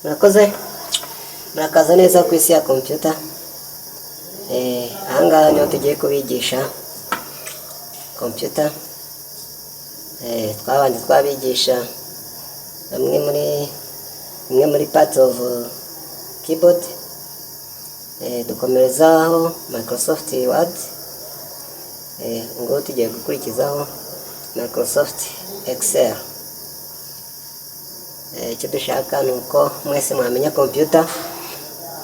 Murakaza neza ku isi ya computer. Ahangaha niho tugiye kubigisha computer. Twabanje twabigisha imwe muri parts of keyboard. Dukomerezaho Microsoft Word. Ngo tugiye gukurikizaho Microsoft Excel. Icyo dushaka nuko mwese mwamenya computer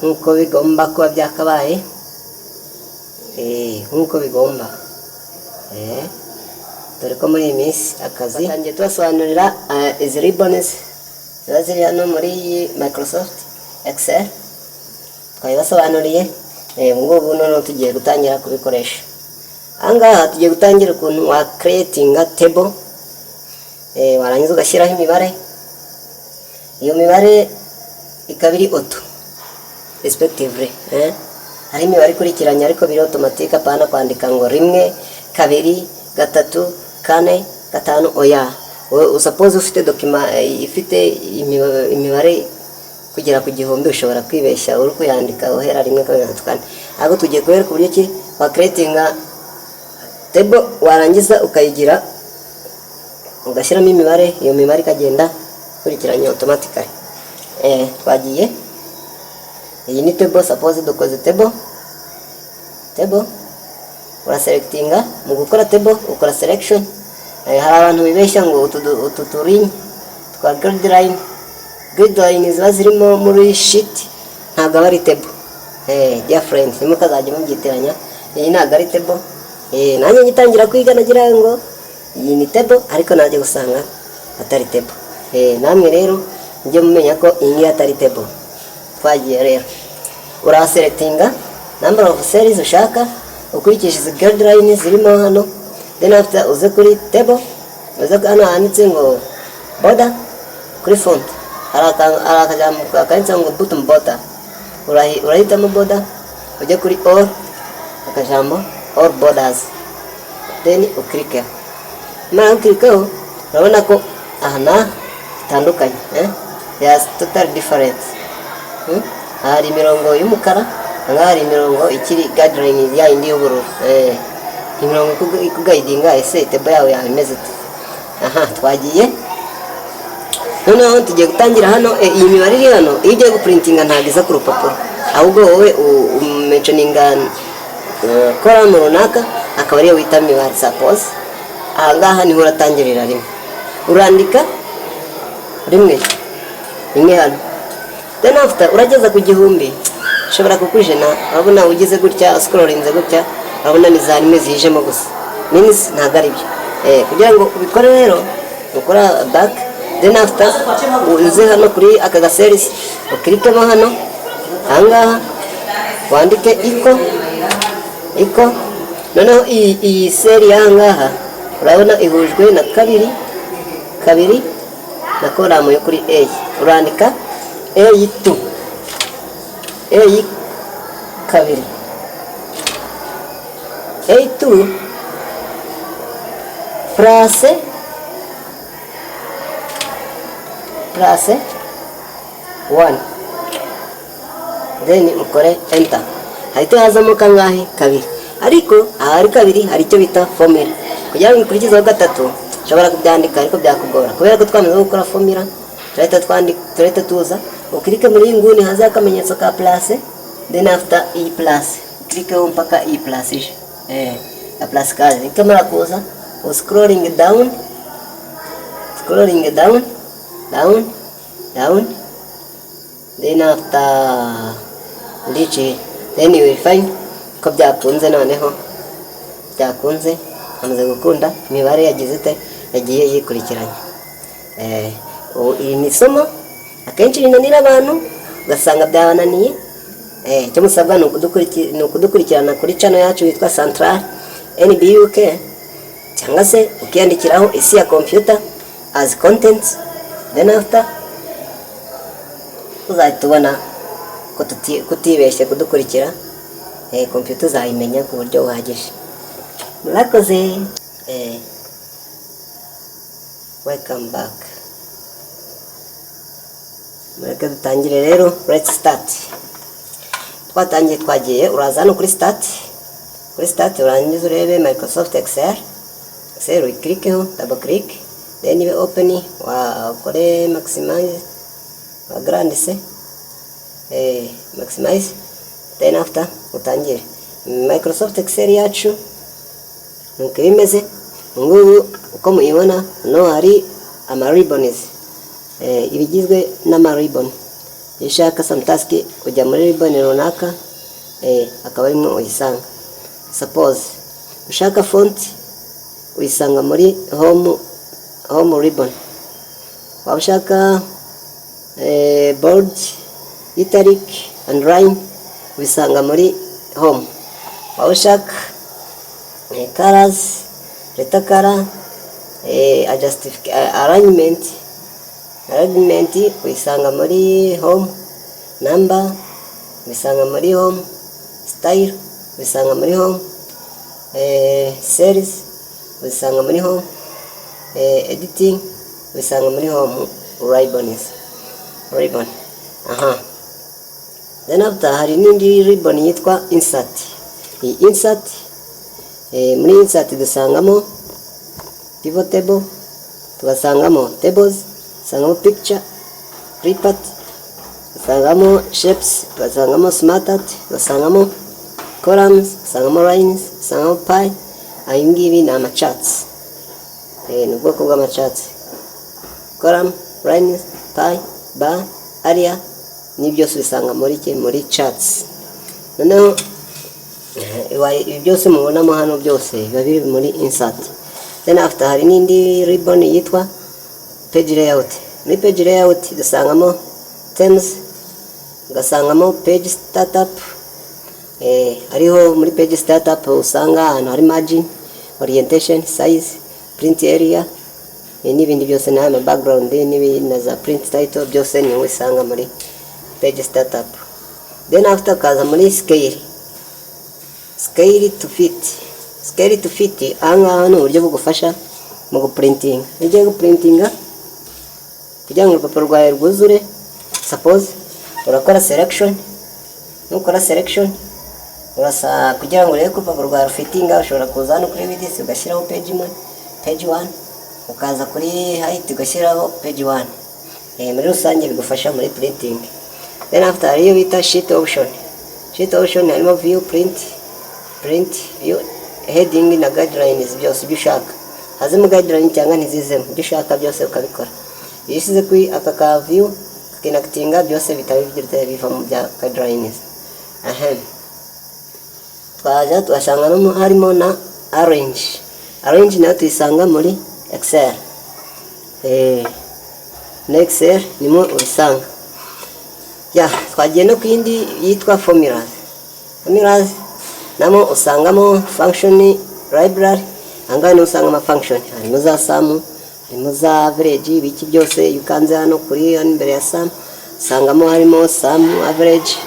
nkuko bigomba kuba byakabaye, nkuko bigomba. Dore ko muri iminsi akazi tangiye tubasobanurira izi ribbons ziba ziri hano muri Microsoft Excel. Twabibasobanuriye, ngubu none tugiye gutangira kubikoresha. Ahangaha tugiye gutangira ukuntu wa creating a table. Warangiza ugashyiraho imibare. Iyo mibare ikabiri auto respectively. Hari imibare ikurikiranye ariko biri automatic, apana kwandika ngo 1 2 3 4 5 oya. Suppose ufite document ifite imibare kugera ku gihumbi, ushobora kwibeshya uri kuyandika ohera 1 2 3 4. Ahubwo tugiye kwereka uburyo ki wa creating a table, warangiza ukayigira ugashyiramo imibare. Iyo mibare ikagenda kurikiranye automatically. Twagiye iyi ni table. Suppose dukoze table ura selectinga. Mu gukora table ukora selection. Hari abantu bibeshya ngo utu turinye twa grid line ziba zirimo muri sheet ntabwo ari table. Dear friends, nimukazajya mubyitiranya. Iyi ntabwo ari table. Nanjye ngitangira kwiga nagira ngo iyi ni table, ariko naje gusanga atari table. Namwe rero njye mumenya ko iyi atari table. Twagiye rero ura selectinga number of cells ushaka ukurikije izi guidelines zirimo hano. Then after uze kuri table, uze hano handitse ngo border. Kuri font arakajambo akanditse ngo bottom border. Urahitamo border, ujye kuri all, akajambo all borders, then uklike. Mara uklikeho urabona ko aha itandukanye. Yes, total difference. Hari imirongo y'umukara, hari imirongo ikiri guideline ya indi y'ubururu. Imirongo ikuguidinga ese table yawe yameze. Twagiye noneho tugiye gutangira hano. Iyi mibare iri hano iyo ugiye guprintinga ntabwo iza ku rupapuro, ahubwo wowe umentioninga column runaka, akaba ariyo wita mibare. Suppose ahangaha niho uratangirira rimwe, urandika rimwe hano. Then after urageza ku gihumbi, ushobora kukujena. Urabona ugize gutya, scrollinze gutya, urabona ni za rimwe zijemo gusa, means ntabwo ari byo. Kugira ngo ubikore rero ukora back. Then after uze hano kuri aka gaseries, uklikemo hano. Ahangaha wandike iko. Noneho iyi seri ahangaha urabona ihujwe na kabiri na column yo kuri A. Urandika A2 kabiri A2 plus 1, then ukore enter. Hahita hazamo kangahe? Kabiri. Ariko ahari kabiri hari icyo bita formula. Kugira ngo ukurikizeho gatatu ushobora kubyandika ariko byakugora, kubera ko twamaze gukora formula. Turahita tuza uklike muri inguni haza akamenyetso ka plus. Then after e plus uklikeho mpaka e plus ije. A plus kaje ikamara kuza scrolling down. Then after reach, then you will find ko byakunze. Noneho byakunze, amaze gukunda imibare yagiye yikurikiranye. Iri ni isomo akenshi rinanira abantu ugasanga byabananiye. Cyo musabwa ni ukudukurikirana kuri channel yacu yitwa Centrale NBUK, cyangwa se ukiyandikiraho isi ya computer as contents. Then after uzatubona ko kutibeshye kudukurikira. Computer uzayimenya ku buryo buhagije. Murakoze. Welcome back. mureke dutangire rero. Let's start. Twatangiye twagiye, uraza hano kuri start urangiza urebe Microsoft Excel uyikirikeho, double click, then ibe open, wakore maximize, wa grandise, maximize, then after utangire. Microsoft Excel yacu nuko bimeze. Ngubu uko muyibona no hari ama ribbons, ibigizwe n'ama ribbon. Ishaka some task ujya muri ribbon runaka, akaba arimo uyisanga. Suppose ushaka font uyisanga muri home ribbon. Waba ushaka bold, italic and line uyisanga muri home. Waba ushaka colors, letter color, arrangement uyisanga muri home. Number uyisanga muri home. Style uyisanga muri home. Series uyisanga muri home. Editing uyisanga muri home. Ribbon. Then after hari n'indi ribbon yitwa insert. Iyi insert, muri insert dusangamo pivot table, tugasangamo tables, tugasangamo picture, report, tugasangamo shapes, tugasangamo smart art, tugasangamo columns, tugasangamo lines, tugasangamo pie. Ayi ngibi ni ama charts, ni ubwoko bw'ama charts. Column, lines, pie, bar, area, ni byose bisanga muri charts. Noneho byose mubonamo hano byose biba biri muri insert. Then after hari n'indi ribbon yitwa page layout. Muri page layout dusangamo themes, ugasangamo page startup. Ariho muri page startup usanga ahantu hari margin, orientation, size, print area, n'ibindi byose na background n'ibindi na za print title byose ni usanga muri page startup. Then after kaza muri scale to fit. Aha ni uburyo bugufasha mu guprinting. Ugiye guprintinga kugira ngo urupapuro rwawe rwuzure. Suppose urakora selection, nukora selection urasa kugira ngo urebe ko urupapuro rwawe rufitinga, ushobora kuza hano kuri width ugashyiraho page 1, ukaza kuri height ugashyiraho page 1. Muri rusange bigufasha muri printing. Then after hariyo bita sheet option harimo view, print, view, heading na guidelines. Byose byushaka hazimo guideline cyangwa ntizizemo, byushaka byose ukabikora. Iyo usize kuri aka ka view connectinga byose bitabigirite biva mu bya guidelines. Twaje twashanga no harimo na arrange nayo tuyisanga muri Excel. Na Excel nimo urisanga. Twagiye no kindi yitwa formulas namo usangamo function library. Angana usanga function harimo za sum, harimo za average, biki byose yukanze hano kuri imbere ya sum. Usangamo harimo sum, average,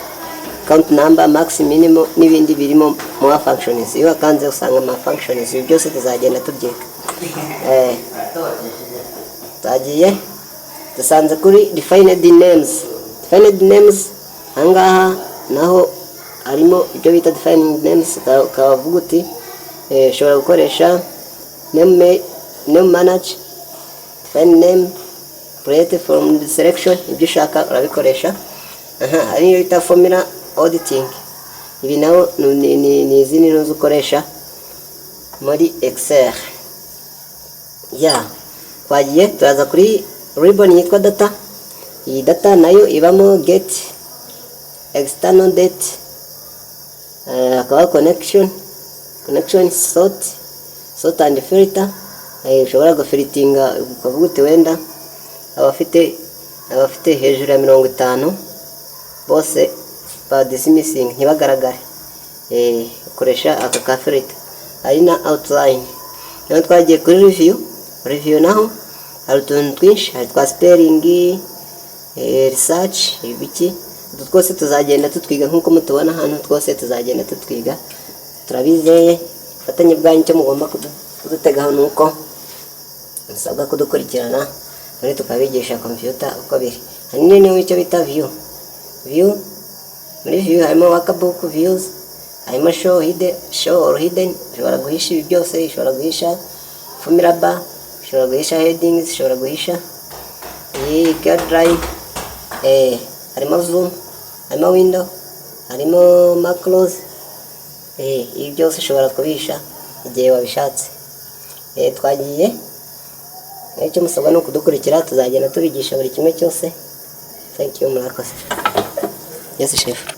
count number, max, minimum n'ibindi birimo mu functions. Iyo kanze usanga ama functions byose tuzagenda tubyeka. Tagiye dusanze kuri defined names. Angaha naho harimo ibyo bita defined names. Ukavuga uti ushobora gukoresha name manage, define name, create from the selection. Ibyo ushaka urabikoresha. Hari iyo bita formula auditing. Ibi naho ni izindi no ukoresha muri Excel. Twagiye turaza kuri ribbon yitwa data. Iyi data nayo ibamo get, external date, akaba connection, sort and filter. Ushobora gufiltinga ukavuga uti wenda abafite hejuru ya 50 bose ba dismissing ntibagaragare. Ukoresha aka ka filter. Ari na outline. Naho twagiye kuri review naho hari utuntu twinshi, hari twa spelling, research, ibiki twose tuzagenda tutwiga nkuko mutubona hano. Twose tuzagenda tutwiga, turabizeye. Fatanye bwanyu cyo mugomba kudutega hano uko musabwa kudukurikirana muri tukabigisha computer uko biri. hanyuma ni icyo bita view. Muri view harimo workbook views, harimo show or hidden, ushobora guhisha ibi byose, ushobora guhisha formula bar, ushobora guhisha headings, ushobora guhisha iyi guideline, harimo zoom, harimo window, harimo macros, ibi byose ushobora kubihisha igihe wabishatse. Twagiye icyo musabwa no kudukurikira, tuzagenda tubigisha buri kimwe cyose. Thank you, murakoze. Yes, chef.